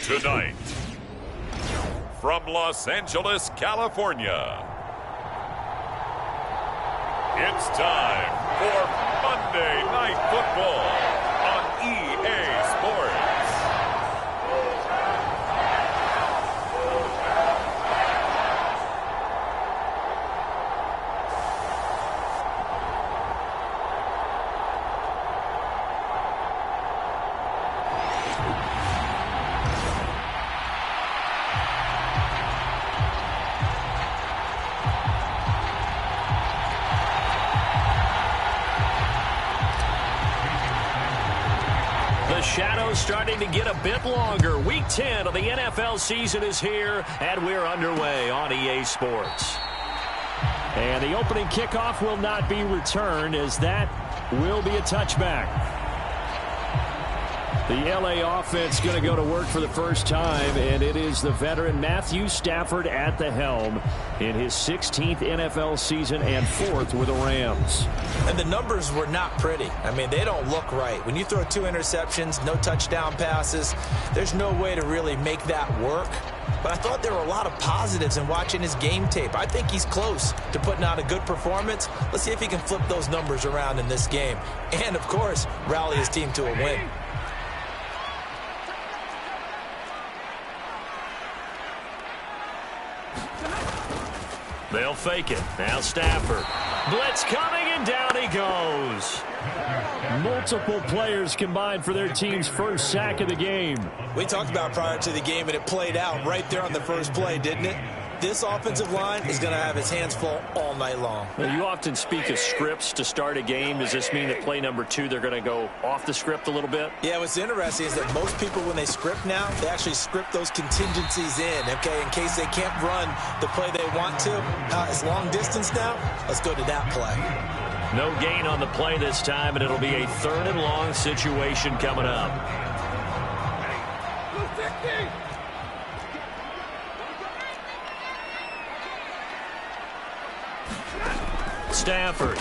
Tonight, from Los Angeles, California, it's time for Monday Night Football on EA Sports. Shadows starting to get a bit longer. Week 10 of the NFL season is here, and we're underway on EA Sports. And the opening kickoff will not be returned, as that will be a touchback. The LA offense going to go to work for the first time, and it is the veteran Matthew Stafford at the helm in his 16th NFL season and 4th with the Rams. And the numbers were not pretty. I mean, they don't look right. When you throw 2 interceptions, no touchdown passes, there's no way to really make that work. But I thought there were a lot of positives in watching his game tape. I think he's close to putting out a good performance. Let's see if he can flip those numbers around in this game. And, of course, rally his team to a win. They'll fake it. Now Stafford. Blitz coming, and down he goes. Multiple players combined for their team's first sack of the game. We talked about prior to the game, and it played out right there on the first play, didn't it? This offensive line is going to have his hands full all night long. Well, you often speak of scripts to start a game. Does this mean that play number 2, they're going to go off the script a little bit? Yeah, what's interesting is that most people, when they script now, they actually script those contingencies in, okay, in case they can't run the play they want to. It's long distance now. Let's go to that play. No gain on the play this time, and it'll be a 3rd and long situation coming up. Stafford.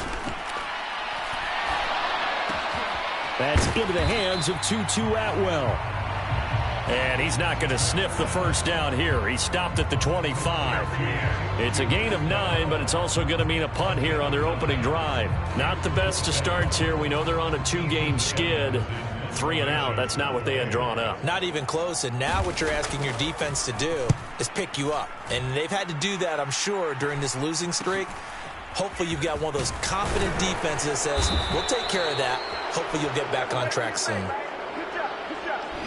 That's into the hands of Tutu Atwell. And he's not going to sniff the first down here. He stopped at the 25. It's a gain of 9, but it's also going to mean a punt here on their opening drive. Not the best of starts here. We know they're on a 2-game skid. 3 and out. That's not what they had drawn up. Not even close. And now what you're asking your defense to do is pick you up. And they've had to do that, I'm sure, during this losing streak. Hopefully you've got one of those confident defenses that says, we'll take care of that. Hopefully you'll get back on track soon.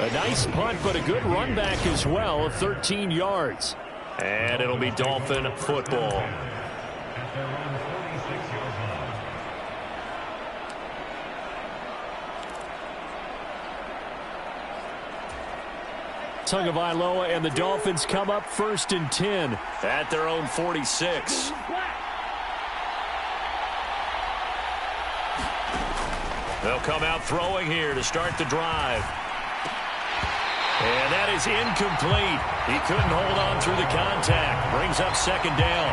A nice punt, but a good run back as well of 13 yards. And it'll be Dolphin football. Tagovailoa and the Dolphins come up 1st and 10 at their own 46. They'll come out throwing here to start the drive. And that is incomplete. He couldn't hold on through the contact. Brings up 2nd down.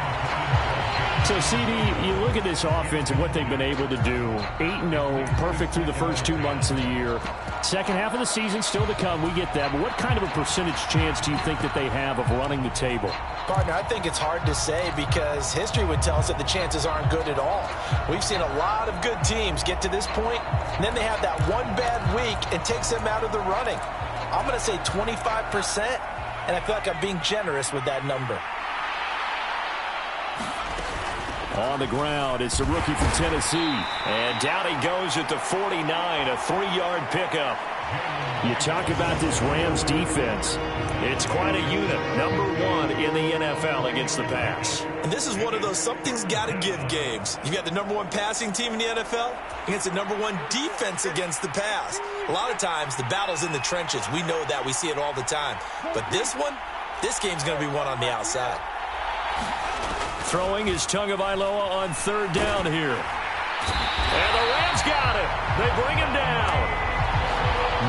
So, CD, you look at this offense and what they've been able to do. 8-0, perfect through the first 2 months of the year. Second half of the season still to come. We get that. But what kind of a percentage chance do you think that they have of running the table? Partner, I think it's hard to say because history would tell us that the chances aren't good at all. We've seen a lot of good teams get to this point, and then they have that one bad week and takes them out of the running. I'm going to say 25%, and I feel like I'm being generous with that number. On the ground, it's the rookie from Tennessee. And down he goes at the 49, a 3-yard pickup. You talk about this Rams defense. It's quite a unit. Number 1 in the NFL against the pass. And this is one of those something's got to give games. You got the number 1 passing team in the NFL against the number 1 defense against the pass. A lot of times the battle's in the trenches. We know that. We see it all the time. But this game's going to be won on the outside. Throwing is Tagovailoa on 3rd down here. And the Rams got it. They bring him down.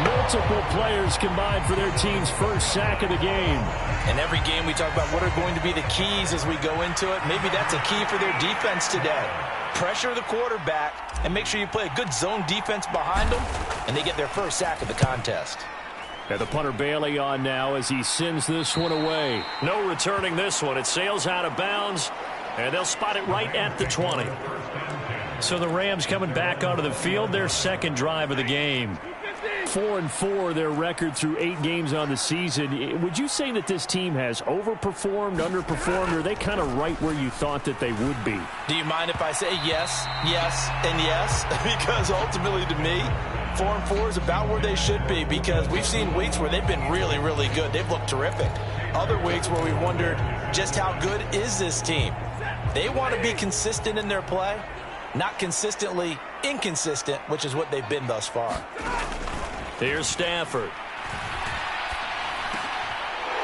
Multiple players combined for their team's first sack of the game. And every game we talk about what are going to be the keys as we go into it. Maybe that's a key for their defense today. Pressure the quarterback and make sure you play a good zone defense behind them, and they get their first sack of the contest. And the punter Bailey on now as he sends this one away. No returning this one. It sails out of bounds, and they'll spot it right at the 20. So the Rams coming back onto the field, their second drive of the game. 4-4, their record through 8 games on the season. Would you say that this team has overperformed, underperformed, or are they kind of right where you thought that they would be? Do you mind if I say yes, yes, and yes? Because ultimately to me, 4-4 is about where they should be, because we've seen weeks where they've been really, really good. They've looked terrific. Other weeks where we wondered just how good is this team. They want to be consistent in their play, not consistently inconsistent, which is what they've been thus far. Here's Stafford.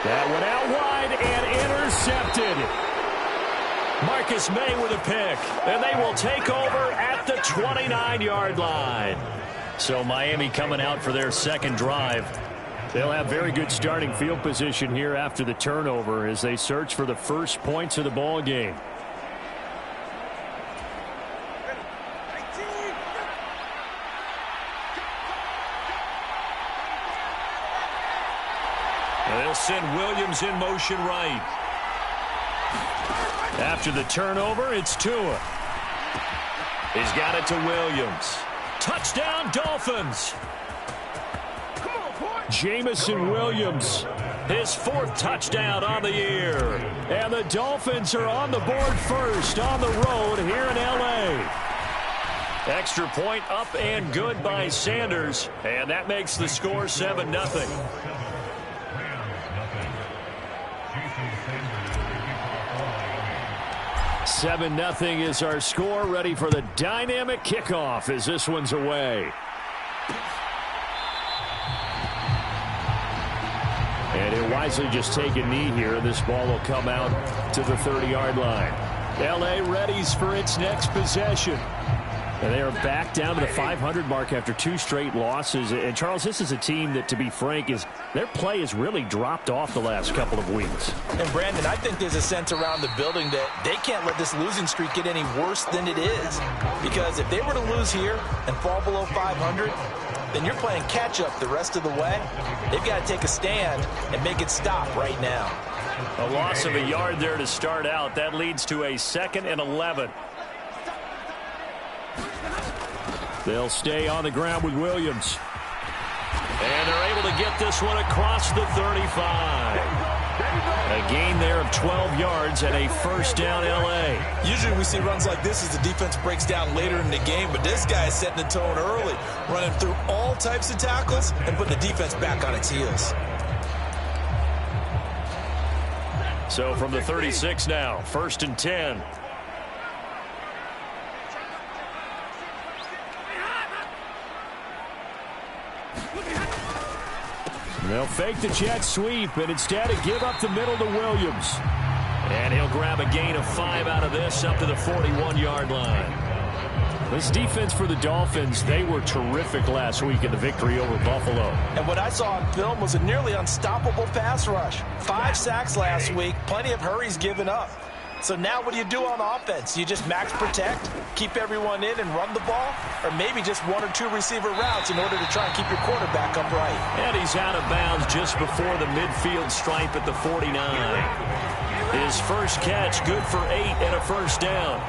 That went out wide and intercepted. Marcus May with a pick, and they will take over at the 29-yard line. So Miami coming out for their second drive. They'll have very good starting field position here after the turnover as they search for the first points of the ball game. They'll send Williams in motion right. After the turnover, it's Tua. He's got it to Williams. Touchdown, Dolphins. Jamison Williams, his 4th touchdown on the year. And the Dolphins are on the board first on the road here in L.A. Extra point up and good by Sanders. And that makes the score 7-0. 7-0 is our score. Ready for the dynamic kickoff as this one's away. And he'll wisely just take a knee here. This ball will come out to the 30-yard line. L.A. readies for its next possession. And they are back down to the 500 mark after 2 straight losses. And, Charles, this is a team that, to be frank, their play has really dropped off the last couple of weeks. And, Brandon, I think there's a sense around the building that they can't let this losing streak get any worse than it is. Because if they were to lose here and fall below 500, then you're playing catch-up the rest of the way. They've got to take a stand and make it stop right now. A loss of a yard there to start out. That leads to a 2nd and 11. They'll stay on the ground with Williams. And they're able to get this one across the 35. A gain there of 12 yards and a first down L.A. Usually we see runs like this as the defense breaks down later in the game, but this guy is setting the tone early, running through all types of tackles and putting the defense back on its heels. So from the 36 now, 1st and 10. They'll fake the jet sweep and instead give up the middle to Williams. And he'll grab a gain of 5 out of this up to the 41-yard line. This defense for the Dolphins, they were terrific last week in the victory over Buffalo. And what I saw on film was a nearly unstoppable pass rush. 5 sacks last week, plenty of hurries given up. So now what do you do on offense? You just max protect, keep everyone in and run the ball, or maybe just 1 or 2 receiver routes in order to try and keep your quarterback upright. And he's out of bounds just before the midfield stripe at the 49. His first catch good for 8 and a first down.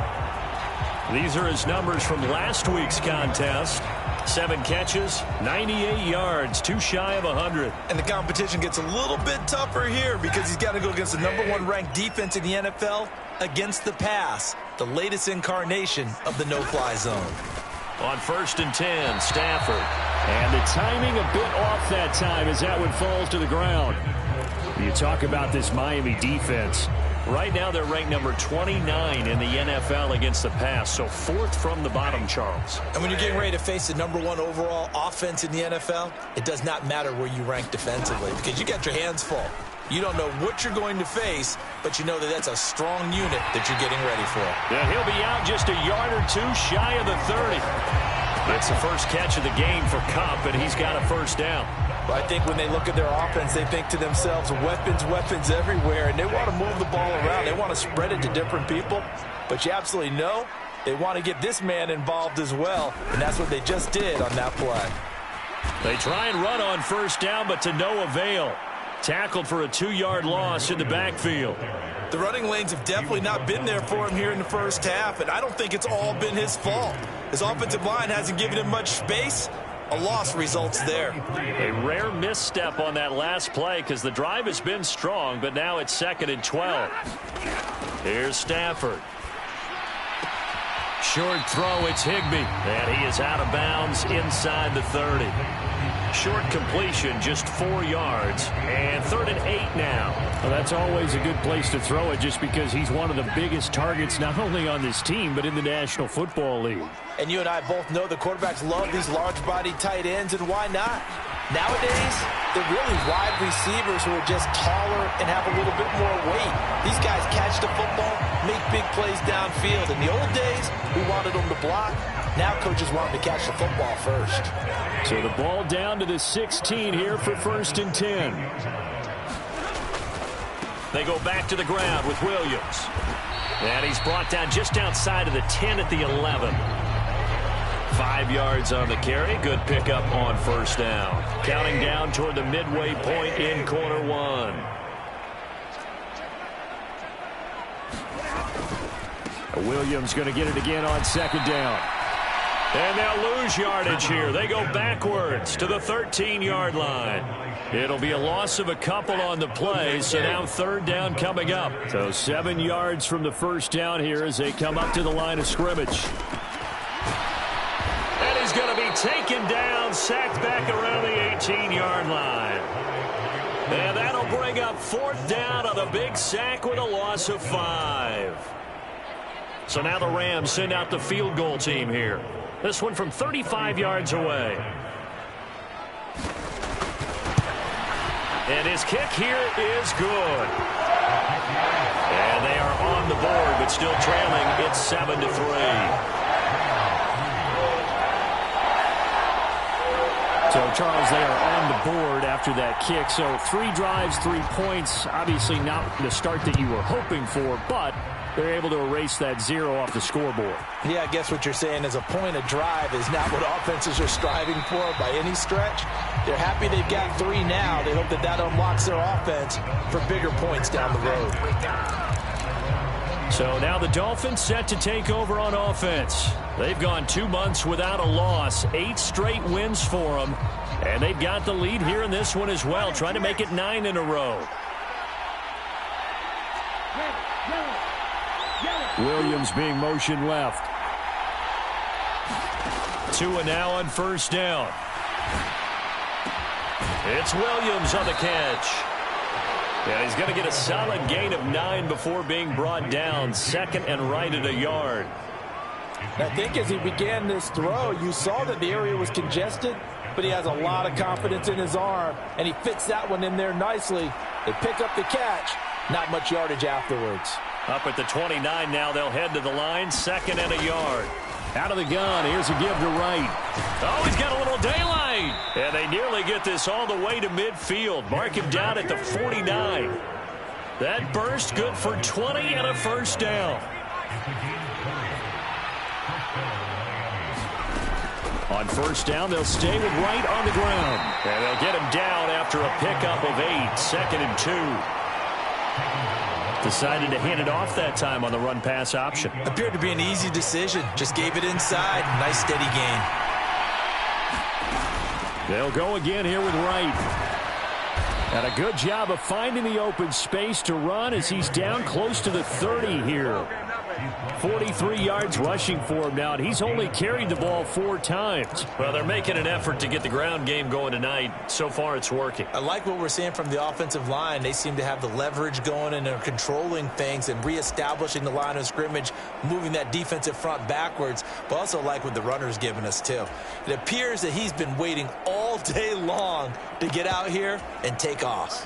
These are his numbers from last week's contest. 7 catches, 98 yards, 2 shy of 100. And the competition gets a little bit tougher here because he's got to go against the #1 ranked defense in the NFL against the pass, the latest incarnation of the no-fly zone. On 1st and 10, Stafford. And the timing a bit off that time as that one falls to the ground. You talk about this Miami defense. Right now they're ranked number 29 in the NFL against the pass, so 4th from the bottom, Charles. And when you're getting ready to face the #1 overall offense in the NFL, it does not matter where you rank defensively because you got your hands full. You don't know what you're going to face, but you know that that's a strong unit that you're getting ready for. Yeah, he'll be out just a yard or 2 shy of the 30. It's the first catch of the game for Kupp, and he's got a first down. Well, I think when they look at their offense, they think to themselves, weapons, weapons everywhere, and they want to move the ball around. They want to spread it to different people, but you absolutely know they want to get this man involved as well, and that's what they just did on that play. They try and run on first down, but to no avail. Tackled for a 2-yard loss in the backfield. The running lanes have definitely not been there for him here in the first half, and I don't think it's all been his fault. His offensive line hasn't given him much space. A loss results there. A rare misstep on that last play because the drive has been strong, but now it's 2nd and 12. Here's Stafford. Short throw, it's Higbee. And he is out of bounds inside the 30. Short completion, just 4 yards. And 3rd and 8 now. Well, that's always a good place to throw it just because he's one of the biggest targets not only on this team but in the National Football League. And you and I both know the quarterbacks love these large-bodied tight ends, and why not? Nowadays, they're really wide receivers who are just taller and have a little bit more weight. These guys catch the football, make big plays downfield. In the old days, we wanted them to block. Now coaches want them to catch the football first. So the ball down to the 16 here for 1st and 10. They go back to the ground with Williams. And he's brought down just outside of the 10 at the 11. 5 yards on the carry. Good pickup on first down. Counting down toward the midway point in quarter 1. Williams going to get it again on 2nd down. And they'll lose yardage here. They go backwards to the 13-yard line. It'll be a loss of a couple on the play, so now 3rd down coming up. So 7 yards from the first down here as they come up to the line of scrimmage. And he's going to be taken down, sacked back around the 18-yard line. And that'll bring up 4th down on the big sack with a loss of 5. So now the Rams send out the field goal team here. This one from 35 yards away. And his kick here is good. And they are on the board, but still trailing. It's 7-3. So, Charles, they are on the board after that kick. So 3 drives, 3 points. Obviously not the start that you were hoping for, but they're able to erase that 0 off the scoreboard. Yeah, I guess what you're saying is a point of drive is not what offenses are striving for by any stretch. They're happy they've got 3 now. They hope that that unlocks their offense for bigger points down the road. So now the Dolphins set to take over on offense. They've gone 2 months without a loss, 8 straight wins for them. And they've got the lead here in this one as well, trying to make it 9 in a row. Williams being motioned left. Tua now on first down. It's Williams on the catch. And he's going to get a solid gain of 9 before being brought down. 2nd and right at a yard. I think as he began this throw, you saw that the area was congested, but he has a lot of confidence in his arm, and he fits that one in there nicely. They pick up the catch. Not much yardage afterwards. Up at the 29 now, they'll head to the line. 2nd and a yard. Out of the gun, here's a give to Wright. Oh, he's got a little daylight. And they nearly get this all the way to midfield. Mark him down at the 49. That burst good for 20 and a first down. On first down, they'll stay with Wright on the ground. And they'll get him down after a pickup of 8. 2nd and 2. Decided to hand it off that time on the run-pass option. Appeared to be an easy decision. Just gave it inside. Nice steady gain. They'll go again here with Wright. And a good job of finding the open space to run as he's down close to the 30 here. 43 yards rushing for him now, and he's only carried the ball 4 times. Well, they're making an effort to get the ground game going tonight. So far, it's working. I like what we're seeing from the offensive line. They seem to have the leverage going and are controlling things and reestablishing the line of scrimmage, moving that defensive front backwards, but also like what the runner's giving us, too. It appears that he's been waiting all day long to get out here and take off.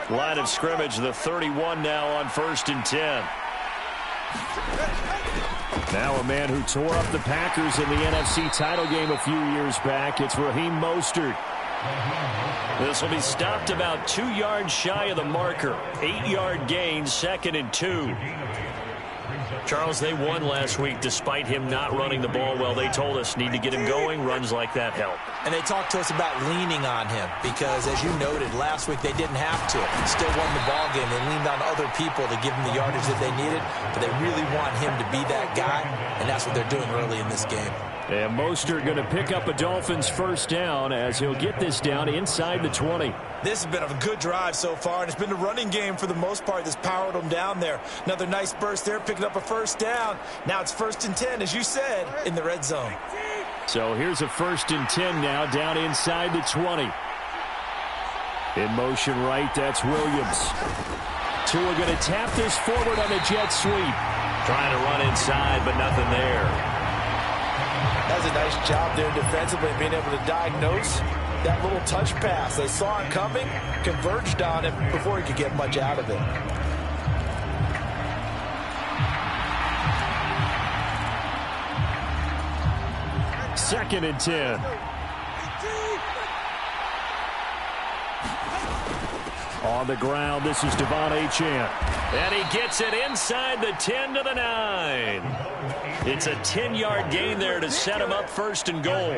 Line of scrimmage, the 31 now on 1st and 10. Now a man who tore up the Packers in the NFC title game a few years back. It's Raheem Mostert. This will be stopped about 2 yards shy of the marker. 8-yard gain, 2nd and 2. Charles, they won last week despite him not running the ball well. They told us need to get him going. Runs like that help. And they talked to us about leaning on him because, as you noted, last week they didn't have to. Still won the ball game. They leaned on other people to give them the yardage that they needed, but they really want him to be that guy, and that's what they're doing early in this game. And Mostert going to pick up a Dolphins first down as he'll get this down inside the 20. This has been a good drive so far, and it's been the running game for the most part that's powered them down there. Another nice burst there, picking up a first down. Now it's 1st and 10, as you said, in the red zone. So here's a 1st and 10 now down inside the 20. In motion right, that's Williams. Tua going to tap this forward on a jet sweep. Trying to run inside, but nothing there. That's a nice job there defensively, being able to diagnose that little touch pass. They saw it coming, converged on him before he could get much out of it. Second and 10. On the ground, this is Devon Achane. And he gets it inside the 10 to the 9. It's a 10-yard gain there to set him up 1st and goal.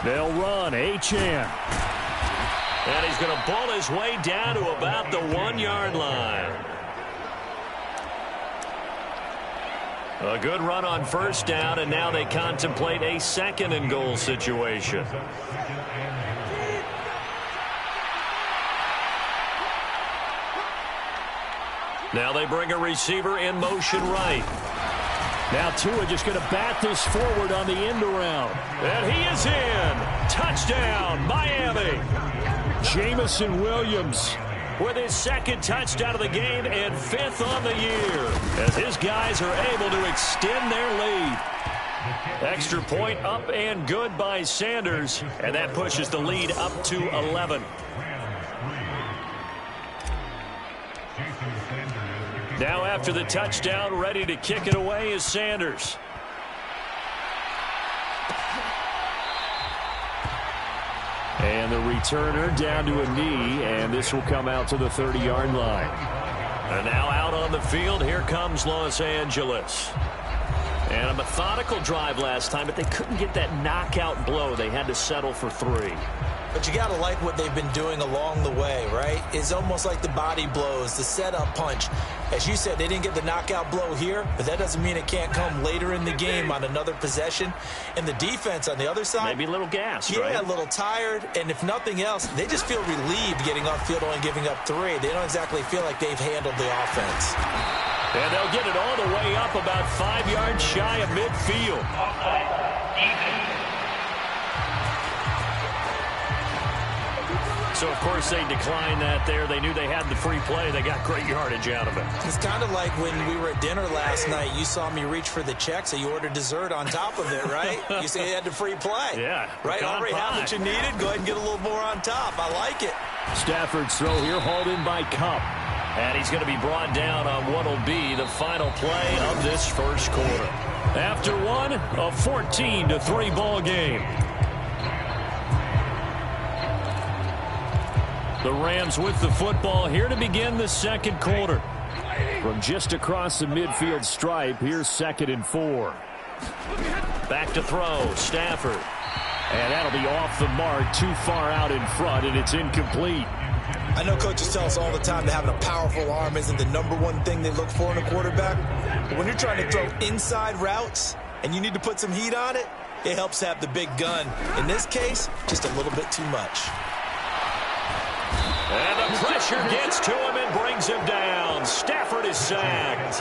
They'll run, Achane. And he's going to ball his way down to about the 1-yard line. A good run on 1st down, and now they contemplate a 2nd and goal situation. Now they bring a receiver in motion right. Now Tua just going to bat this forward on the end around. And he is in. Touchdown, Miami. Jamison Williams with his 2nd touchdown of the game and 5th on the year, as his guys are able to extend their lead. Extra point up and good by Sanders, and that pushes the lead up to 11. Now after the touchdown, ready to kick it away is Sanders. And the returner down to a knee, and this will come out to the 30-yard line. And now out on the field, here comes Los Angeles. And a methodical drive last time, but they couldn't get that knockout blow. They had to settle for 3. But you got to like what they've been doing along the way, right? It's almost like the body blows, the setup punch. As you said, they didn't get the knockout blow here, but that doesn't mean it can't come later in the game on another possession. And the defense on the other side, maybe a little gassed, right? Yeah, a little tired. And if nothing else, they just feel relieved getting off field, only giving up 3. They don't exactly feel like they've handled the offense. And they'll get it all the way up about 5 yards shy of midfield. So, of course, they declined that there. They knew they had the free play. They got great yardage out of it. It's kind of like when we were at dinner last night. You saw me reach for the check, so you ordered dessert on top of it, right? You say you had the free play. Yeah. Right? Already have what you needed. Go ahead and get a little more on top. I like it. Stafford's throw here hauled in by Cup. And he's going to be brought down on what will be the final play of this first quarter. After one, a 14-3 ball game. The Rams with the football here to begin the second quarter. From just across the midfield stripe, here's 2nd and 4. Back to throw, Stafford. And that'll be off the mark, too far out in front, and it's incomplete. I know coaches tell us all the time that having a powerful arm isn't the #1 thing they look for in a quarterback. But when you're trying to throw inside routes and you need to put some heat on it, it helps to have the big gun. In this case, just a little bit too much. And the pressure gets to him and brings him down. Stafford is sacked.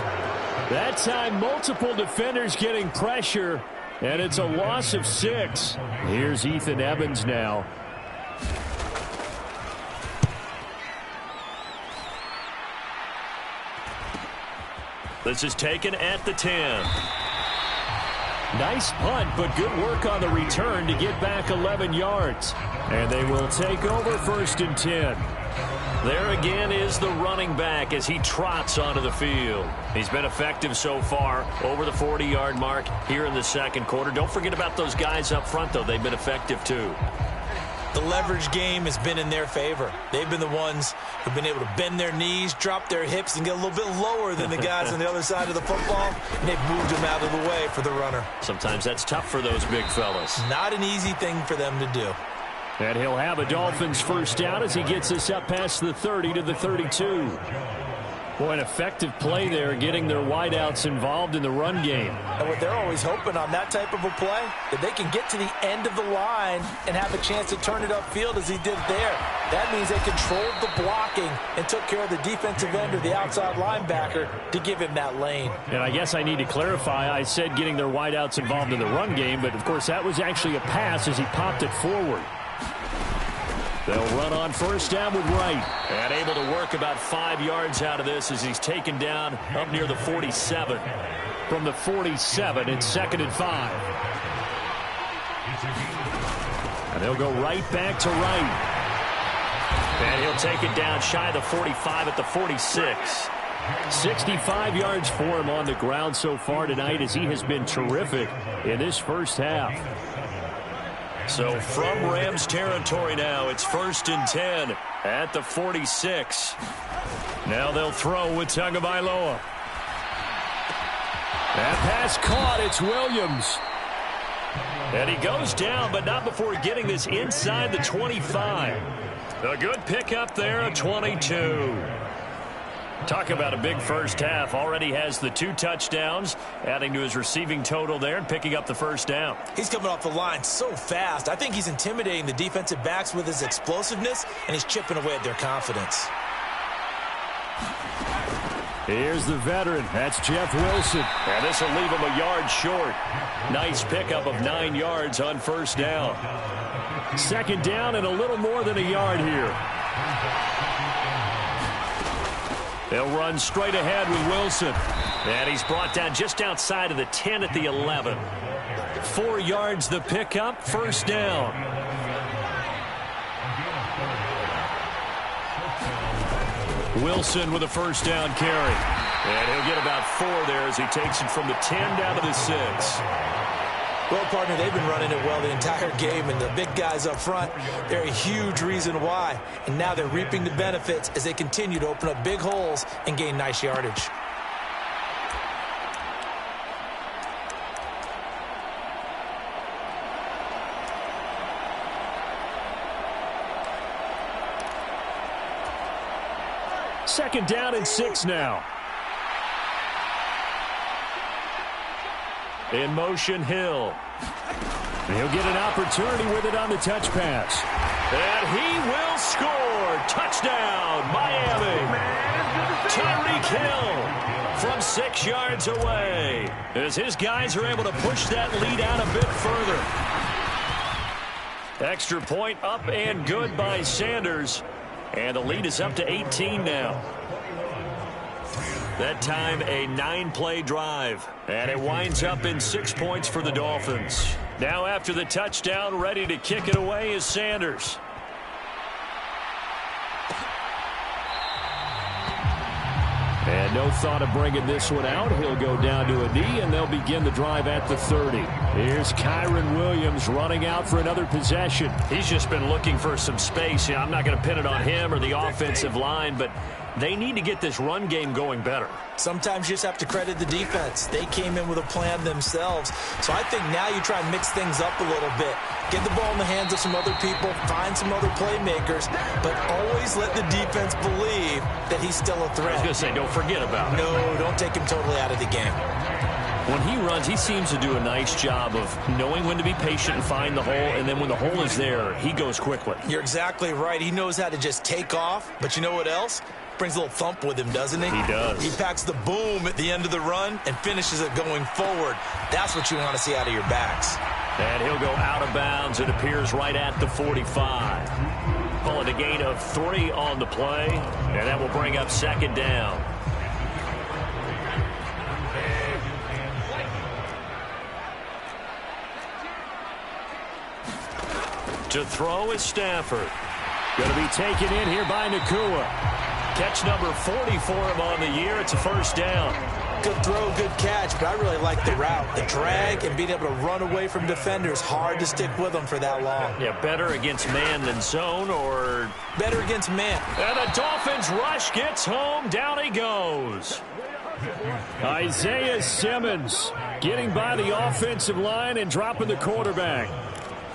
That time, multiple defenders getting pressure, and it's a loss of 6. Here's Ethan Evans now. This is taken at the 10. Nice punt, but good work on the return to get back 11 yards. And they will take over 1st and 10. There again is the running back as he trots onto the field. He's been effective so far, over the 40-yard mark here in the second quarter. Don't forget about those guys up front, though. They've been effective, too. The leverage game has been in their favor. They've been the ones who've been able to bend their knees, drop their hips, and get a little bit lower than the guys on the other side of the football, and they've moved them out of the way for the runner. Sometimes that's tough for those big fellas. Not an easy thing for them to do. And he'll have a Dolphins first down as he gets us up past the 30 to the 32. Boy, an effective play there, getting their wideouts involved in the run game. And what they're always hoping on that type of a play, that they can get to the end of the line and have a chance to turn it upfield as he did there. That means they controlled the blocking and took care of the defensive end or the outside linebacker to give him that lane. And I guess I need to clarify, I said getting their wideouts involved in the run game, but of course that was actually a pass as he popped it forward. They'll run on first down with Wright. And able to work about 5 yards out of this as he's taken down up near the 47. From the 47, it's 2nd and 5. And they'll go right back to Wright. And he'll take it down shy of the 45 at the 46. 65 yards for him on the ground so far tonight as he has been terrific in this first half. So from Rams territory now, it's 1st and 10 at the 46. Now they'll throw with Tagovailoa. That pass caught. It's Williams. And he goes down, but not before getting this inside the 25. A good pickup there, a 22. Talk about a big first half. Already has the 2 touchdowns, adding to his receiving total there and picking up the first down. He's coming off the line so fast. I think he's intimidating the defensive backs with his explosiveness, and he's chipping away at their confidence. Here's the veteran. That's Jeff Wilson. And this will leave him a yard short. Nice pickup of 9 yards on first down. 2nd down and a little more than a yard here. They'll run straight ahead with Wilson. And he's brought down just outside of the 10 at the 11. 4 yards the pickup, first down. Wilson with a first down carry. And he'll get about 4 there as he takes it from the 10 down to the 6. Well, partner, they've been running it well the entire game, and the big guys up front, they're a huge reason why. And now they're reaping the benefits as they continue to open up big holes and gain nice yardage. Second down and 6 now. In motion, Hill. He'll get an opportunity with it on the touch pass. And he will score. Touchdown, Miami. Tyreek Hill from 6 yards away as his guys are able to push that lead out a bit further. Extra point up and good by Sanders. And the lead is up to 18 now. That time a 9-play drive. And it winds up in 6 points for the Dolphins. Now after the touchdown, ready to kick it away is Sanders. And no thought of bringing this one out. He'll go down to a knee, and they'll begin the drive at the 30. Here's Kyron Williams running out for another possession. He's just been looking for some space. You know, I'm not going to pin it on him or the offensive line, but they need to get this run game going better. Sometimes you just have to credit the defense. They came in with a plan themselves. So I think now you try and mix things up a little bit. Get the ball in the hands of some other people, find some other playmakers, but always let the defense believe that he's still a threat. I was going to say, don't forget about it. No, don't take him totally out of the game. When he runs, he seems to do a nice job of knowing when to be patient and find the hole, and then when the hole is there, he goes quickly. You're exactly right. He knows how to just take off, but you know what else? Brings a little thump with him, doesn't he? He does. He packs the boom at the end of the run and finishes it going forward. That's what you want to see out of your backs. And he'll go out of bounds. It appears right at the 45. Calling a gain of 3 on the play, and that will bring up second down. To throw is Stafford. Going to be taken in here by Nakua. Catch number 40 for him on the year. It's a first down. Good throw, good catch, but I really like the route. The drag and being able to run away from defenders, hard to stick with them for that long. Yeah, better against man than zone, or better against man. And the Dolphins rush gets home. Down he goes. Isaiah Simmons getting by the offensive line and dropping the quarterback.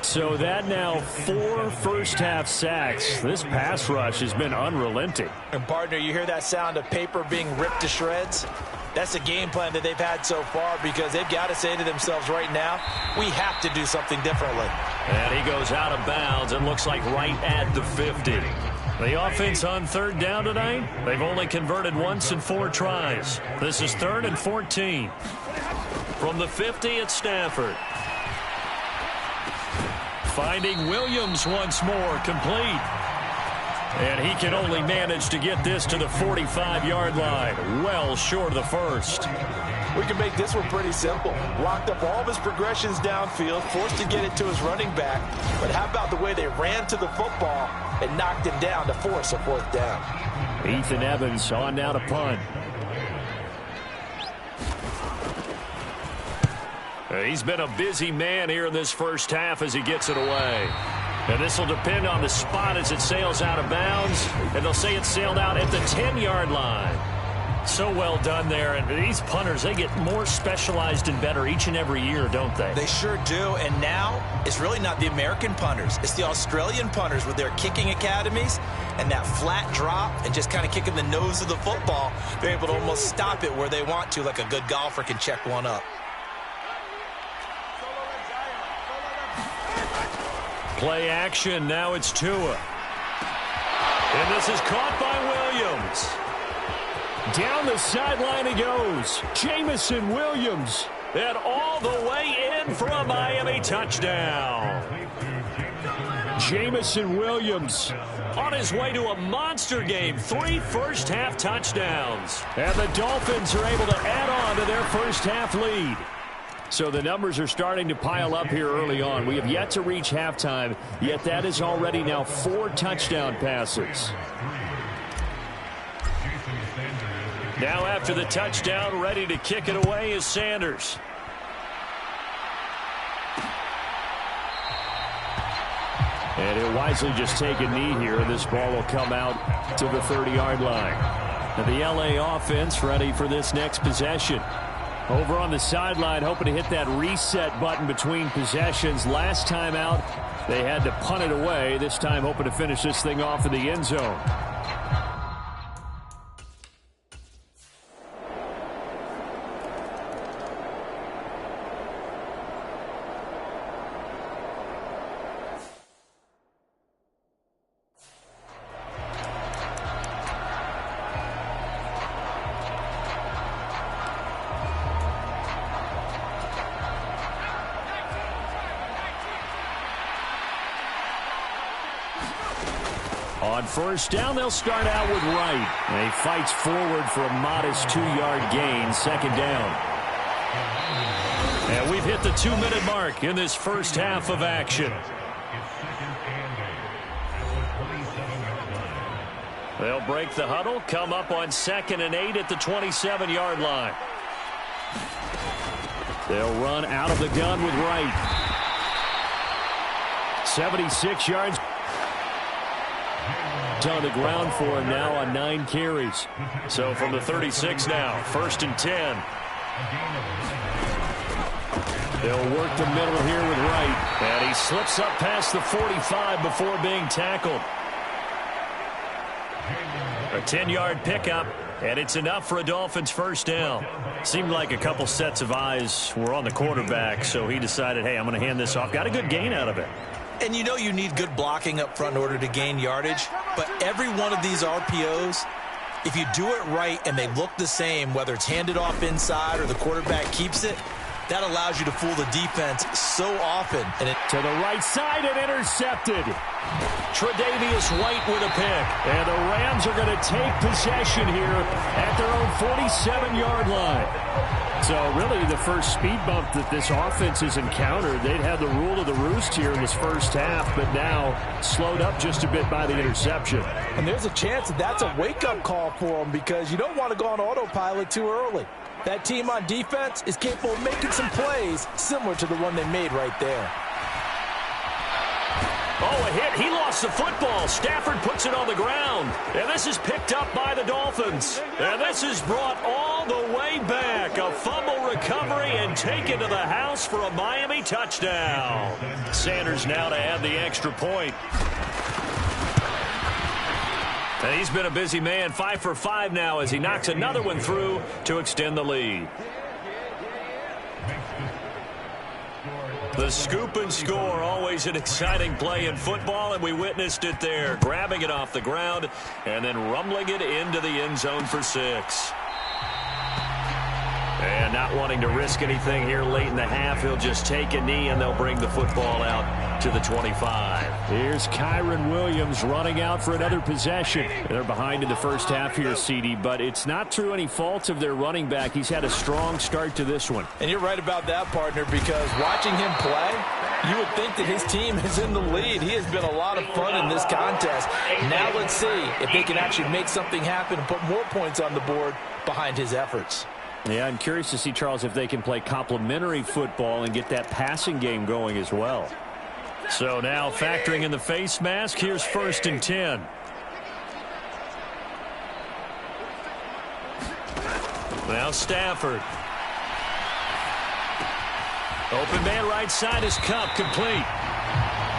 So that now 4 first-half sacks. This pass rush has been unrelenting. And, partner, you hear that sound of paper being ripped to shreds? That's the game plan that they've had so far, because they've got to say to themselves right now, we have to do something differently. And he goes out of bounds and looks like right at the 50. The offense on third down tonight, they've only converted once in 4 tries. This is 3rd and 14. From the 50, it's Stafford. Finding Williams once more, complete. And he can only manage to get this to the 45-yard line, well short of the first. We can make this one pretty simple. Locked up all of his progressions downfield, forced to get it to his running back. But how about the way they ran to the football and knocked him down to force a 4th down? Ethan Evans on now to punt. He's been a busy man here in this first half as he gets it away. And this will depend on the spot as it sails out of bounds. And they'll say it sailed out at the 10-yard line. So well done there. And these punters, they get more specialized and better each and every year, don't they? They sure do. And now it's really not the American punters. It's the Australian punters with their kicking academies and that flat drop and just kind of kicking the nose of the football. They're able to almost stop it where they want to, like a good golfer can check one up. Play action. Now it's Tua. And this is caught by Williams. Down the sideline he goes. Jamison Williams. And all the way in for a Miami touchdown. Jamison Williams on his way to a monster game. 3 first-half touchdowns. And the Dolphins are able to add on to their first-half lead. So the numbers are starting to pile up here early on. We have yet to reach halftime, yet that is already now 4 touchdown passes. Now after the touchdown, ready to kick it away is Sanders. And he'll wisely just take a knee here, and this ball will come out to the 30-yard line. And the LA offense ready for this next possession. Over on the sideline, hoping to hit that reset button between possessions. Last time out, they had to punt it away. This time, hoping to finish this thing off in the end zone. On first down, they'll start out with Wright. And he fights forward for a modest 2-yard gain, 2nd down. And we've hit the 2-minute mark in this first half of action. They'll break the huddle, come up on 2nd and 8 at the 27-yard line. They'll run out of the gun with Wright. 76 yards. On the ground for him now on 9 carries. So from the 36 now, 1st and 10. They'll work the middle here with Wright. And he slips up past the 45 before being tackled. A 10-yard pickup, and it's enough for a Dolphins first down. Seemed like a couple sets of eyes were on the quarterback, so he decided, hey, I'm going to hand this off. Got a good gain out of it. And you know you need good blocking up front in order to gain yardage. But every one of these RPOs, if you do it right and they look the same, whether it's handed off inside or the quarterback keeps it, that allows you to fool the defense so often. And to the right side and intercepted. Tre'Davious White with a pick. And the Rams are going to take possession here at their own 47-yard line. So really the first speed bump that this offense has encountered, they'd had the rule of the roost here in this first half, but now slowed up just a bit by the interception. And there's a chance that that's a wake-up call for them, because you don't want to go on autopilot too early. That team on defense is capable of making some plays similar to the one they made right there. Oh, a hit. He lost the football. Stafford puts it on the ground. And this is picked up by the Dolphins. And this is brought all the way back. A fumble recovery and taken to the house for a Miami touchdown. Sanders now to add the extra point. And he's been a busy man. 5 for 5 now as he knocks another one through to extend the lead. The scoop and score, always an exciting play in football, and we witnessed it there. Grabbing it off the ground and then rumbling it into the end zone for 6. And not wanting to risk anything here late in the half, he'll just take a knee and they'll bring the football out to the 25. Here's Kyron Williams running out for another possession. They're behind in the first half here, CD, but it's not through any fault of their running back. He's had a strong start to this one. And you're right about that, partner, because watching him play, you would think that his team is in the lead. He has been a lot of fun in this contest. Now let's see if they can actually make something happen and put more points on the board behind his efforts. Yeah, I'm curious to see, Charles, if they can play complementary football and get that passing game going as well. So now factoring in the face mask, here's 1st and 10. Now Stafford. Open man right side is Cup, complete.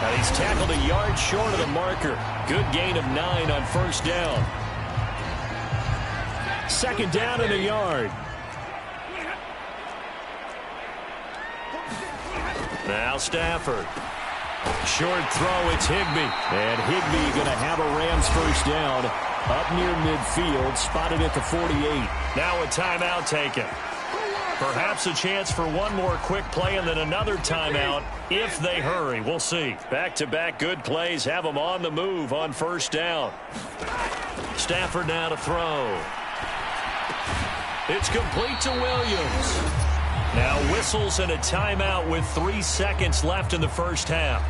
Now he's tackled a yard short of the marker. Good gain of 9 on 1st down. 2nd down and a yard. Now Stafford. Short throw, it's Higbee. And Higbee going to have a Rams 1st down up near midfield, spotted at the 48. Now a timeout taken. Perhaps a chance for one more quick play and then another timeout if they hurry. We'll see. Back-to-back good plays have them on the move on 1st down. Stafford now to throw. It's complete to Williams. Now whistles and a timeout with 3 seconds left in the first half.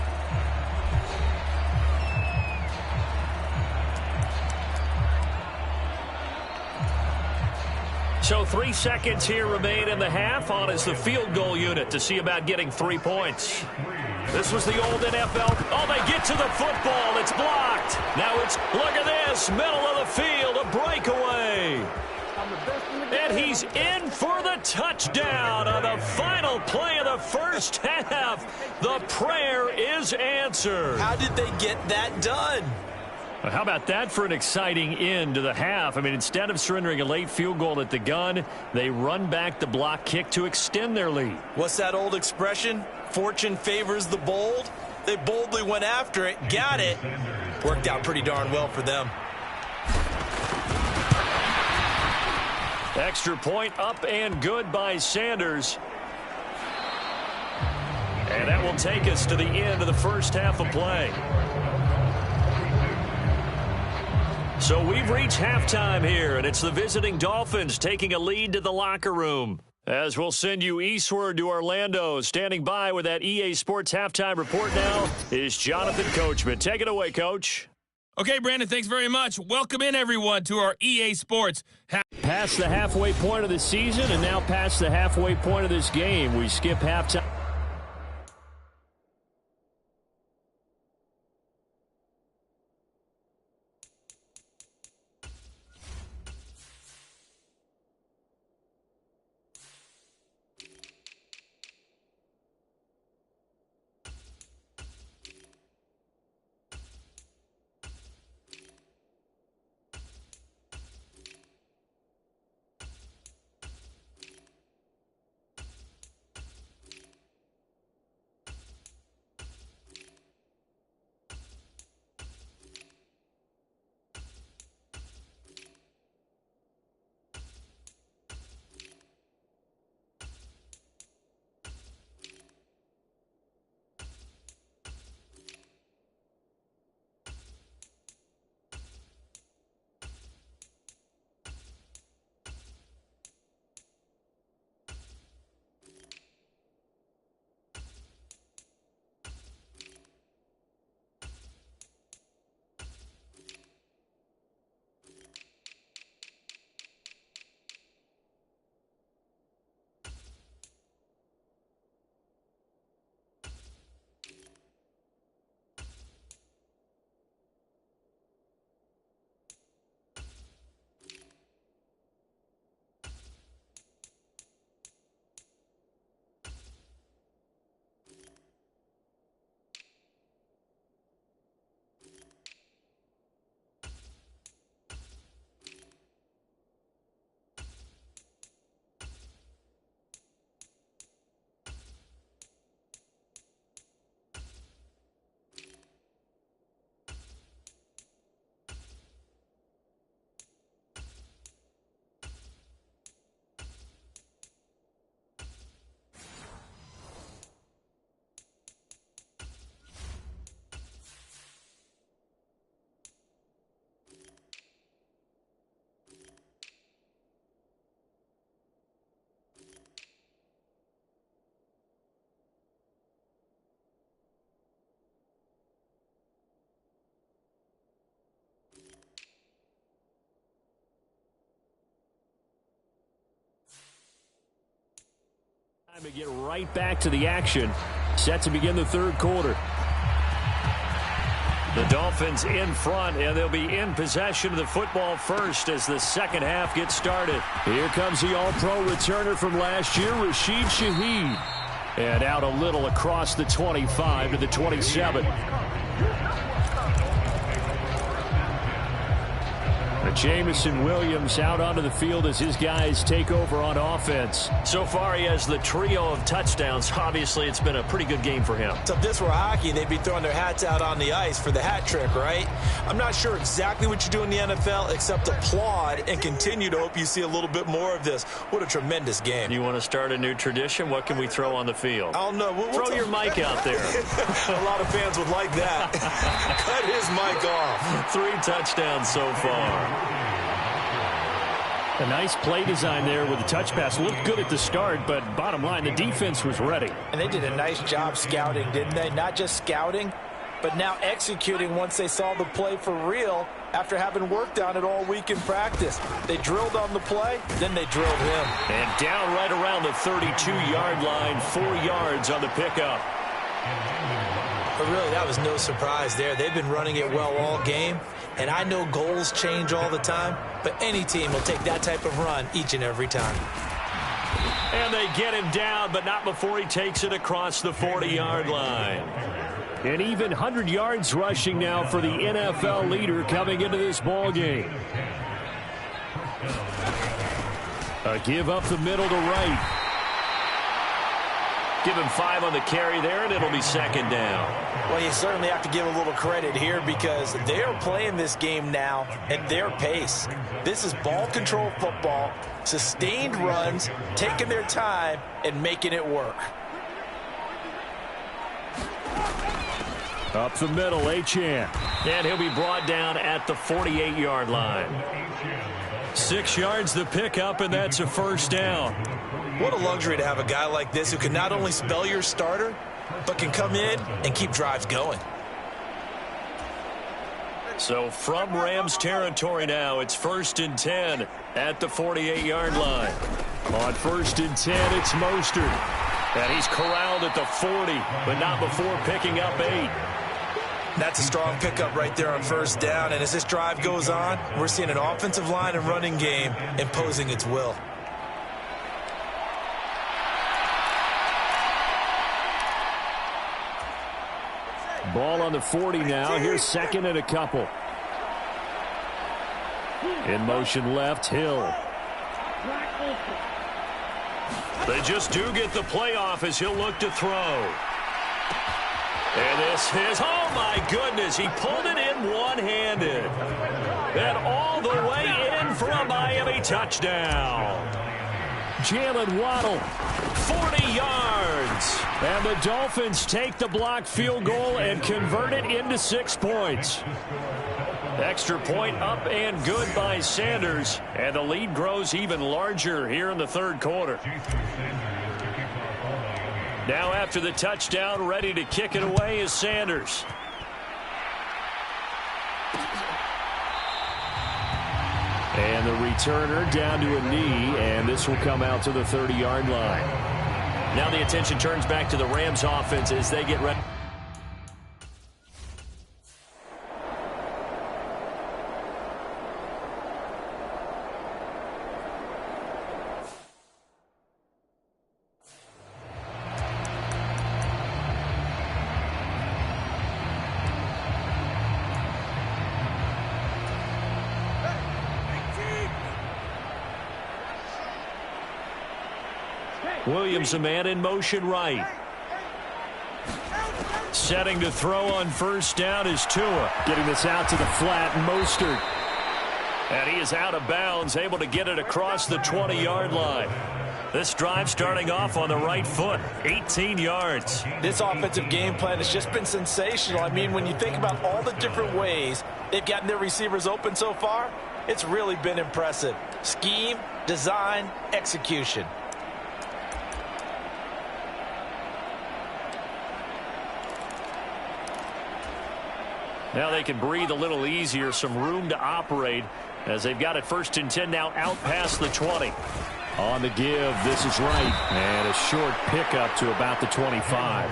So 3 seconds here remain in the half. On is the field goal unit to see about getting 3 points. This was the old NFL. Oh, they get to the football. It's blocked. Now it's, look at this, middle of the field, a breakaway. And he's in for the touchdown on the final play of the first half. The prayer is answered. How did they get that done? Well, how about that for an exciting end to the half? I mean, instead of surrendering a late field goal at the gun, they run back the block kick to extend their lead. What's that old expression? Fortune favors the bold. They boldly went after it, got it. Worked out pretty darn well for them. Extra point up and good by Sanders. And that will take us to the end of the first half of play. So we've reached halftime here, and it's the visiting Dolphins taking a lead to the locker room. As we'll send you eastward to Orlando, standing by with that EA Sports halftime report now is Jonathan Coachman. Take it away, Coach. Okay, Brandon, thanks very much. Welcome in, everyone, to our EA Sports. Past the halfway point of the season and now past the halfway point of this game. We skip halftime. Time to get right back to the action. Set to begin the third quarter. The Dolphins in front, and they'll be in possession of the football first as the second half gets started. Here comes the All-Pro returner from last year, Rashid Shaheed. And out a little across the 25 to the 27. Jamison Williams out onto the field as his guys take over on offense. So far, he has the trio of touchdowns. Obviously, it's been a pretty good game for him. So if this were hockey, they'd be throwing their hats out on the ice for the hat trick, right? I'm not sure exactly what you do in the NFL except applaud and continue to hope you see a little bit more of this. What a tremendous game. You want to start a new tradition? What can we throw on the field? I don't know. Throw your mic out there. A lot of fans would like that. Cut his mic off. 3 touchdowns so far. A nice play design there with the touch pass. Looked good at the start, but bottom line, the defense was ready. And they did a nice job scouting, didn't they? Not just scouting, but now executing once they saw the play for real after having worked on it all week in practice. They drilled on the play, then they drilled him. And down right around the 32-yard line, 4 yards on the pickup. But really, that was no surprise there. They've been running it well all game. And I know goals change all the time, but any team will take that type of run each and every time. And they get him down, but not before he takes it across the 40-yard line. And even 100 yards rushing now for the NFL leader coming into this ball game. A give up the middle to right. Give him 5 on the carry there, and it'll be second down. Well, you certainly have to give a little credit here because they are playing this game now at their pace. This is ball control football, sustained runs, taking their time, and making it work. Up the middle, Achane. And he'll be brought down at the 48-yard line. 6 yards the pickup, and that's a first down. What a luxury to have a guy like this who can not only spell your starter, but can come in and keep drives going. So from Rams territory now, it's 1st and 10 at the 48-yard line. On 1st and 10, it's Mostert. And he's corralled at the 40, but not before picking up 8. That's a strong pickup right there on first down. And as this drive goes on, we're seeing an offensive line and running game imposing its will. Ball on the 40 now. Here's second and a couple. In motion left, Hill. They just do get the playoff as he'll look to throw. And this is, oh my goodness, he pulled it in one-handed. And all the way in for a Miami touchdown. Jalen Waddle. 40 yards. And the Dolphins take the blocked field goal and convert it into 6 points. Extra point up and good by Sanders. And the lead grows even larger here in the third quarter. Now after the touchdown, ready to kick it away is Sanders. And the returner down to a knee, and this will come out to the 30-yard line. Now the attention turns back to the Rams offense as they get ready. Williams, a man in motion right. Setting to throw on first down is Tua. Getting this out to the flat, Mostert. And he is out of bounds, able to get it across the 20-yard line. This drive starting off on the right foot, 18 yards. This offensive game plan has just been sensational. I mean, when you think about all the different ways they've gotten their receivers open so far, it's really been impressive. Scheme, design, execution. Now they can breathe a little easier, some room to operate as they've got it 1st and 10 now out past the 20. On the give, this is right. And a short pickup to about the 25.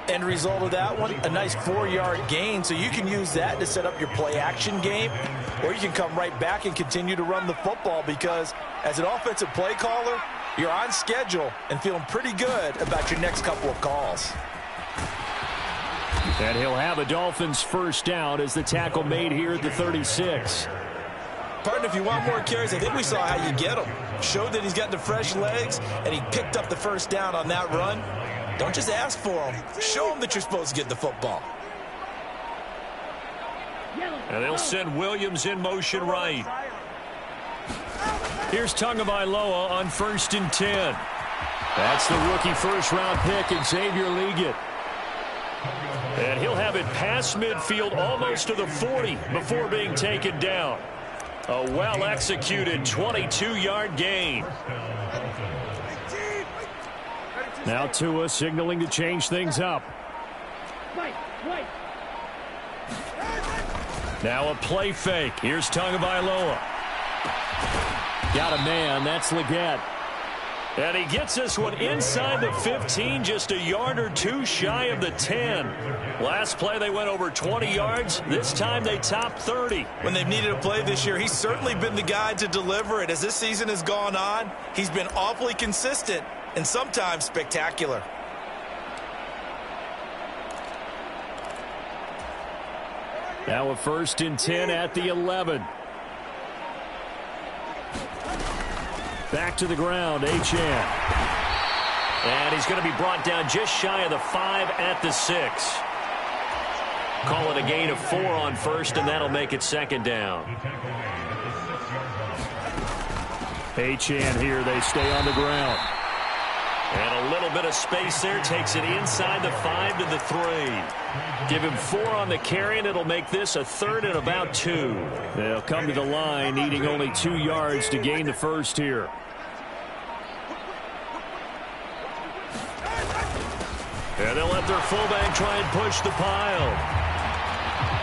End result of that one, a nice 4-yard gain, so you can use that to set up your play-action game, or you can come right back and continue to run the football because as an offensive play caller, you're on schedule and feeling pretty good about your next couple of calls. And he'll have a Dolphins first down as the tackle made here at the 36. Partner, if you want more carries, I think we saw how you get them. Showed that he's got the fresh legs, and he picked up the first down on that run. Don't just ask for them. Show them that you're supposed to get the football. And they'll send Williams in motion right. Here's Tagovailoa on 1st and 10. That's the rookie first-round pick, Xavier Leggett. And he'll have it past midfield almost to the 40 before being taken down. A well-executed 22-yard gain. Now Tua signaling to change things up. Now a play fake. Here's Tagovailoa. Got a man. That's Leggett. And he gets this one inside the 15, just a yard or two shy of the 10. Last play they went over 20 yards. This time they topped 30. When they've needed a play this year, he's certainly been the guy to deliver it. As this season has gone on, he's been awfully consistent and sometimes spectacular. Now a 1st and 10 at the 11. Back to the ground, Achane. And he's going to be brought down just shy of the 5 at the 6. Call it a gain of 4 on 1st, and that'll make it 2nd down. Achane here, they stay on the ground. And a little bit of space there, takes it inside the 5 to the 3. Give him 4 on the carry, and it'll make this a 3rd and about 2. They'll come to the line, needing only 2 yards to gain the first here. And they'll let their fullback try and push the pile.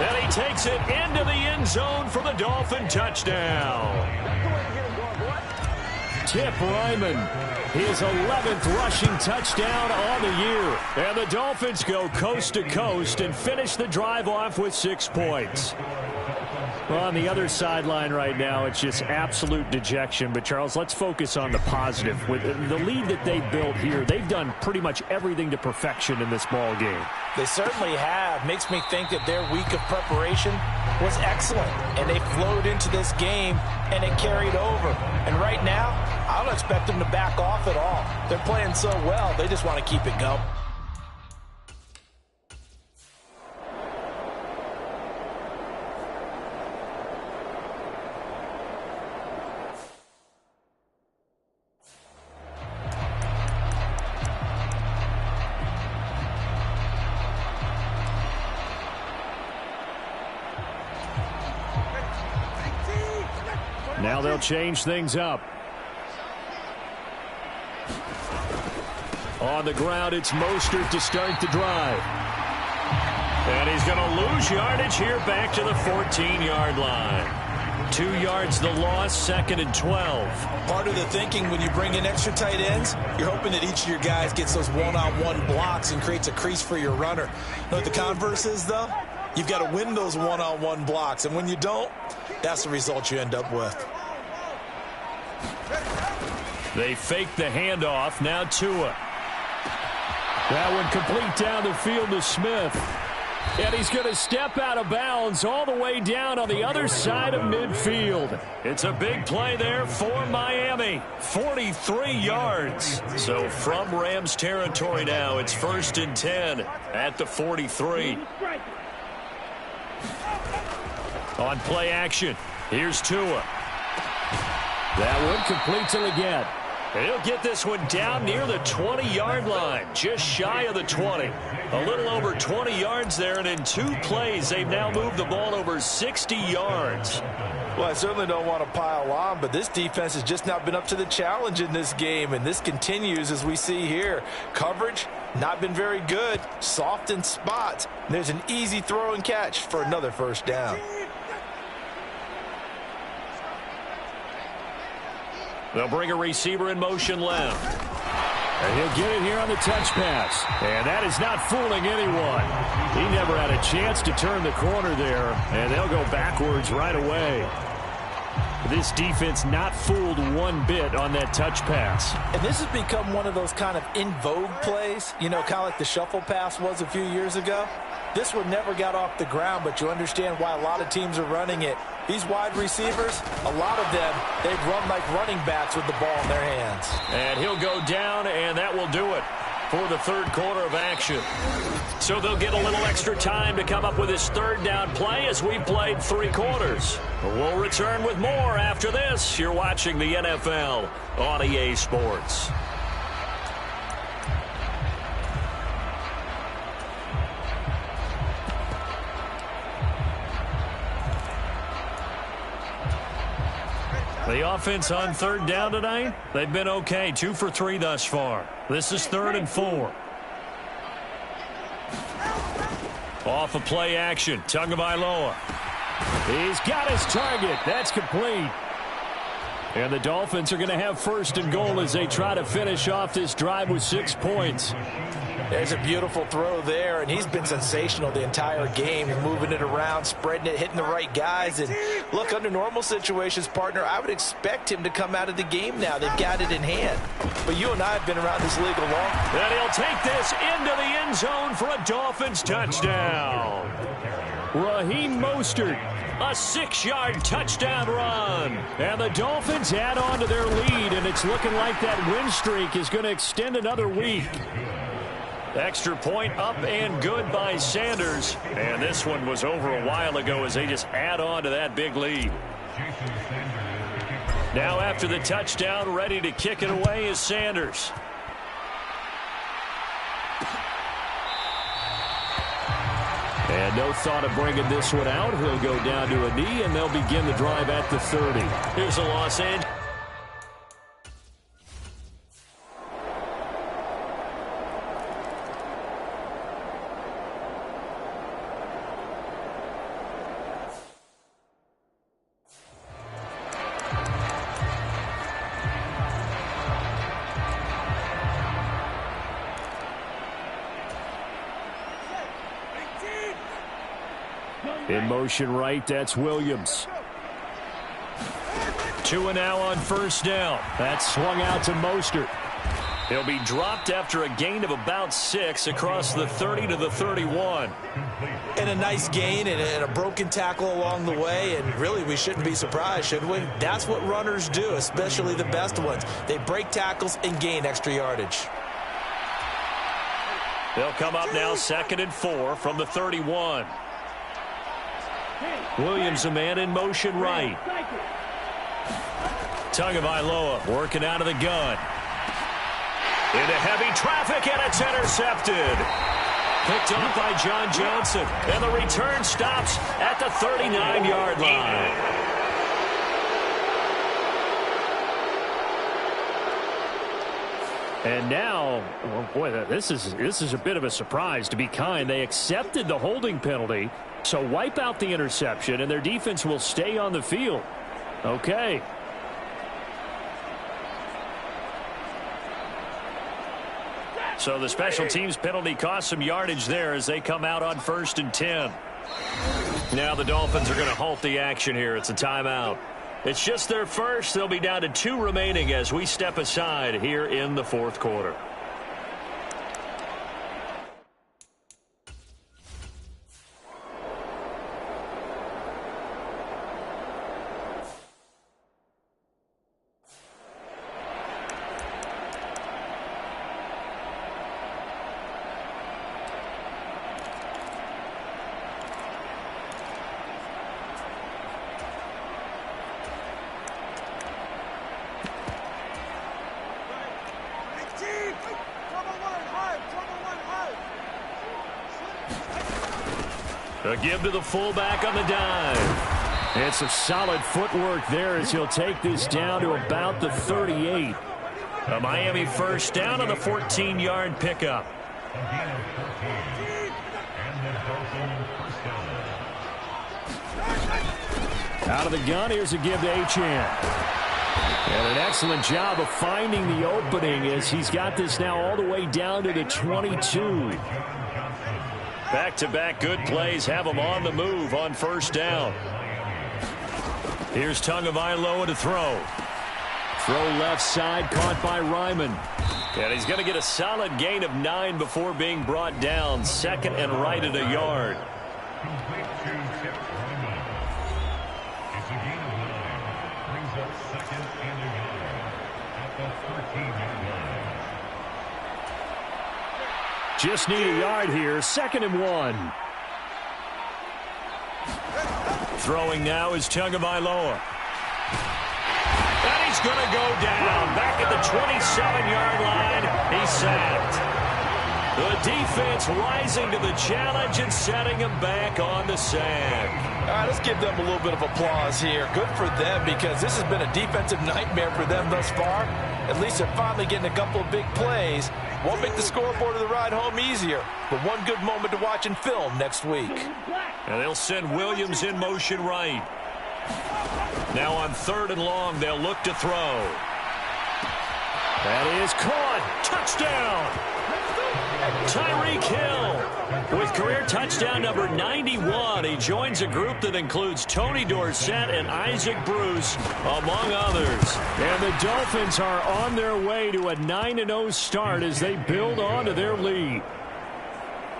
And he takes it into the end zone for the Dolphin touchdown. Tip Ryman, his 11th rushing touchdown on the year. And the Dolphins go coast to coast and finish the drive off with 6 points. Well, on the other sideline right now, it's just absolute dejection. But, Charles, let's focus on the positive. With the lead that they built here, they've done pretty much everything to perfection in this ball game. They certainly have. Makes me think that their week of preparation was excellent. And they flowed into this game, and it carried over. And right now, I don't expect them to back off at all. They're playing so well, they just want to keep it going. Now they'll change things up. On the ground, it's Mostert to start the drive. And he's going to lose yardage here back to the 14-yard line. 2 yards the loss, 2nd and 12. Part of the thinking when you bring in extra tight ends, you're hoping that each of your guys gets those one-on-one blocks and creates a crease for your runner. You know what the converse is, though? You've got to win those one-on-one blocks, and when you don't, that's the result you end up with. They fake the handoff. Now Tua. That one complete down the field to Smith. And he's going to step out of bounds all the way down on the other side of midfield. It's a big play there for Miami. 43 yards. So from Rams territory now, it's 1st and 10 at the 43. On play action, here's Tua. That one complete to Leggett. He'll get this one down near the 20-yard line, just shy of the 20. A little over 20 yards there, and in 2 plays, they've now moved the ball over 60 yards. Well, I certainly don't want to pile on, but this defense has just not been up to the challenge in this game, and this continues as we see here. Coverage, not been very good, soft in spots. There's an easy throw and catch for another first down. They'll bring a receiver in motion left. And he'll get it here on the touch pass. And that is not fooling anyone. He never had a chance to turn the corner there, and they'll go backwards right away. This defense not fooled one bit on that touch pass. And this has become one of those kind of in vogue plays, you know, kind of like the shuffle pass was a few years ago. This one never got off the ground, but you understand why a lot of teams are running it. These wide receivers, a lot of them, they've run like running backs with the ball in their hands. And he'll go down, and that will do it for the third quarter of action. So they'll get a little extra time to come up with his third down play as we've played 3 quarters. We'll return with more after this. You're watching the NFL on EA Sports. The offense on third down tonight, they've been okay. 2 for 3 thus far. This is 3rd and 4. Off of play action, Tagovailoa. He's got his target. That's complete. And the Dolphins are going to have 1st and goal as they try to finish off this drive with 6 points. There's a beautiful throw there, and he's been sensational the entire game, moving it around, spreading it, hitting the right guys. And look, under normal situations, partner, I would expect him to come out of the game now. They've got it in hand. But you and I have been around this league a long time. And he'll take this into the end zone for a Dolphins touchdown. Raheem Mostert. A 6-yard touchdown run. And the Dolphins add on to their lead, and it's looking like that win streak is going to extend another week. Extra point up and good by Sanders. And this one was over a while ago as they just add on to that big lead. Now after the touchdown, ready to kick it away is Sanders. And no thought of bringing this one out. He'll go down to a knee, and they'll begin the drive at the 30. Here's a Los Angeles. In motion right, that's Williams. 2 now on 1st down. That's swung out to Mostert. He'll be dropped after a gain of about 6 across the 30 to the 31. And a nice gain and a broken tackle along the way. And really, we shouldn't be surprised, should we? That's what runners do, especially the best ones. They break tackles and gain extra yardage. They'll come up now 2nd and 4 from the 31. Williams, a man in motion right. Tagovailoa working out of the gun. Into heavy traffic, and it's intercepted. Picked off by John Johnson. And the return stops at the 39-yard line. And now, well, boy, this is a bit of a surprise, to be kind. They accepted the holding penalty, so wipe out the interception, and their defense will stay on the field. Okay. So the special teams penalty cost some yardage there as they come out on 1st and 10. Now the Dolphins are going to halt the action here. It's a timeout. It's just their first. They'll be down to 2 remaining as we step aside here in the 4th quarter. A give to the fullback on the dive. And some solid footwork there as he'll take this down to about the 38. A Miami first down on the 14-yard pickup. Out of the gun, here's a give to Achane. And an excellent job of finding the opening as he's got this now all the way down to the 22. Back-to-back good plays have him on the move on first down. Here's Tagovailoa to throw. Throw left side, caught by Ryman. And he's going to get a solid gain of 9 before being brought down. Second and right at a yard. Just need a yard here. 2nd and 1. Throwing now is Tagovailoa. And he's going to go down. Back at the 27-yard line. He's sacked. The defense rising to the challenge and setting him back on the sack. All right, let's give them a little bit of applause here. Good for them because this has been a defensive nightmare for them thus far. At least they're finally getting a couple of big plays. Won't make the scoreboard of the ride home easier, but one good moment to watch in film next week. And they'll send Williams in motion right. Now on 3rd and long, they'll look to throw. That is caught. Touchdown. Tyreek Hill with career touchdown number 91. He joins a group that includes Tony Dorsett and Isaac Bruce, among others. And the Dolphins are on their way to a 9-0 start as they build on to their lead.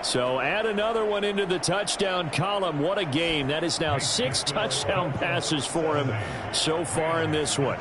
So add another one into the touchdown column. What a game. That is now 6 touchdown passes for him so far in this one.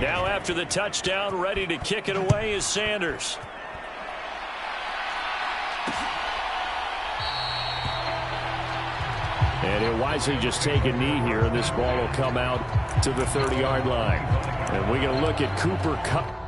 Now after the touchdown, ready to kick it away is Sanders. And he'll wisely just take a knee here, and this ball will come out to the 30-yard line. And we're going to look at Cooper Kupp.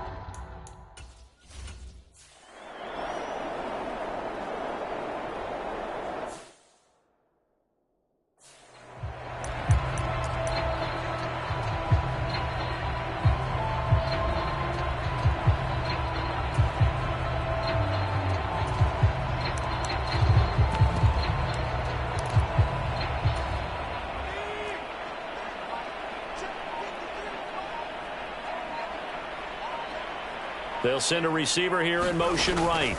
They'll send a receiver here in motion right.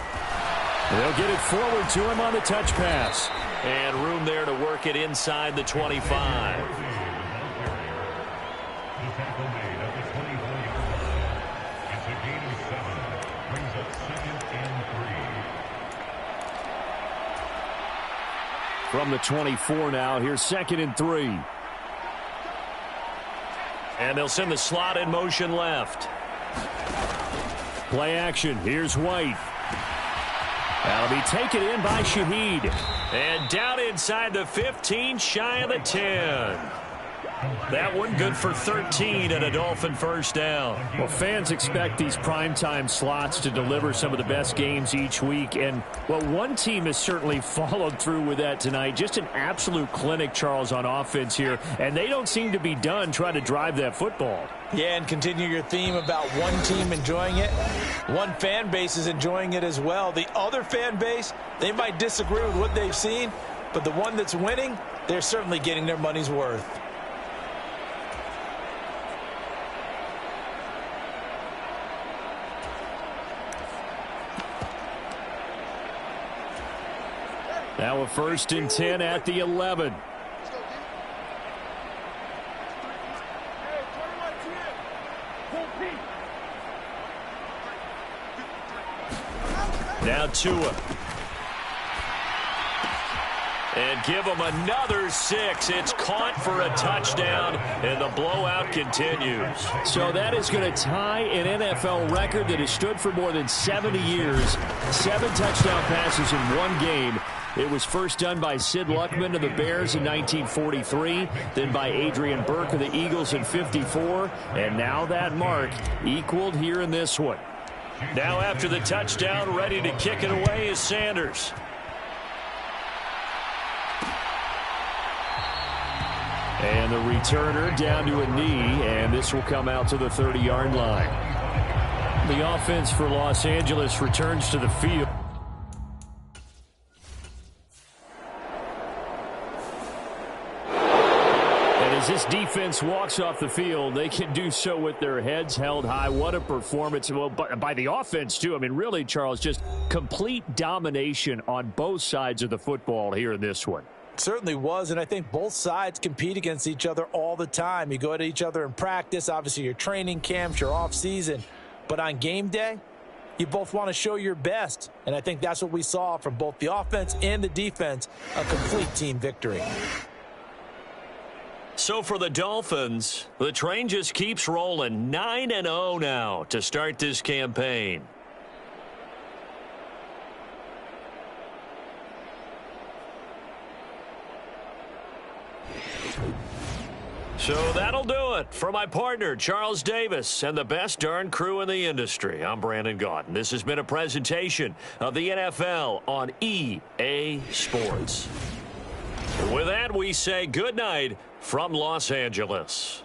They'll get it forward to him on the touch pass. And room there to work it inside the 25. From the 24 now, here's 2nd and 3. And they'll send the slot in motion left. Play action. Here's White. That'll be taken in by Shaheed. And down inside the 15, shy of the 10. That one good for 13 and a Dolphin first down. Well, fans expect these primetime slots to deliver some of the best games each week. And, well, one team has certainly followed through with that tonight. Just an absolute clinic, Charles, on offense here. And they don't seem to be done trying to drive that football. Yeah, and continue your theme about one team enjoying it. One fan base is enjoying it as well. The other fan base, they might disagree with what they've seen, but the one that's winning, they're certainly getting their money's worth. Now a 1st and 10 at the 11. Now Tua. And give them another 6. It's caught for a touchdown, and the blowout continues. So that is going to tie an NFL record that has stood for more than 70 years. 7 touchdown passes in one game. It was first done by Sid Luckman of the Bears in 1943, then by Adrian Burke of the Eagles in 54, and now that mark equaled here in this one. Now after the touchdown, ready to kick it away is Sanders. And the returner down to a knee, and this will come out to the 30-yard line. The offense for Los Angeles returns to the field. And as this defense walks off the field, they can do so with their heads held high. What a performance. Well, by the offense, too. I mean, really, Charles, just complete domination on both sides of the football here in this one. Certainly was, and I think both sides compete against each other all the time. You go at each other in practice, obviously your training camps, your off season, but on game day, you both want to show your best, and I think that's what we saw from both the offense and the defense, a complete team victory. So for the Dolphins, the train just keeps rolling. 9-0 now to start this campaign. So that'll do it. For my partner, Charles Davis, and the best darn crew in the industry, I'm Brandon Gaudin. This has been a presentation of the NFL on EA Sports. With that, we say good night from Los Angeles.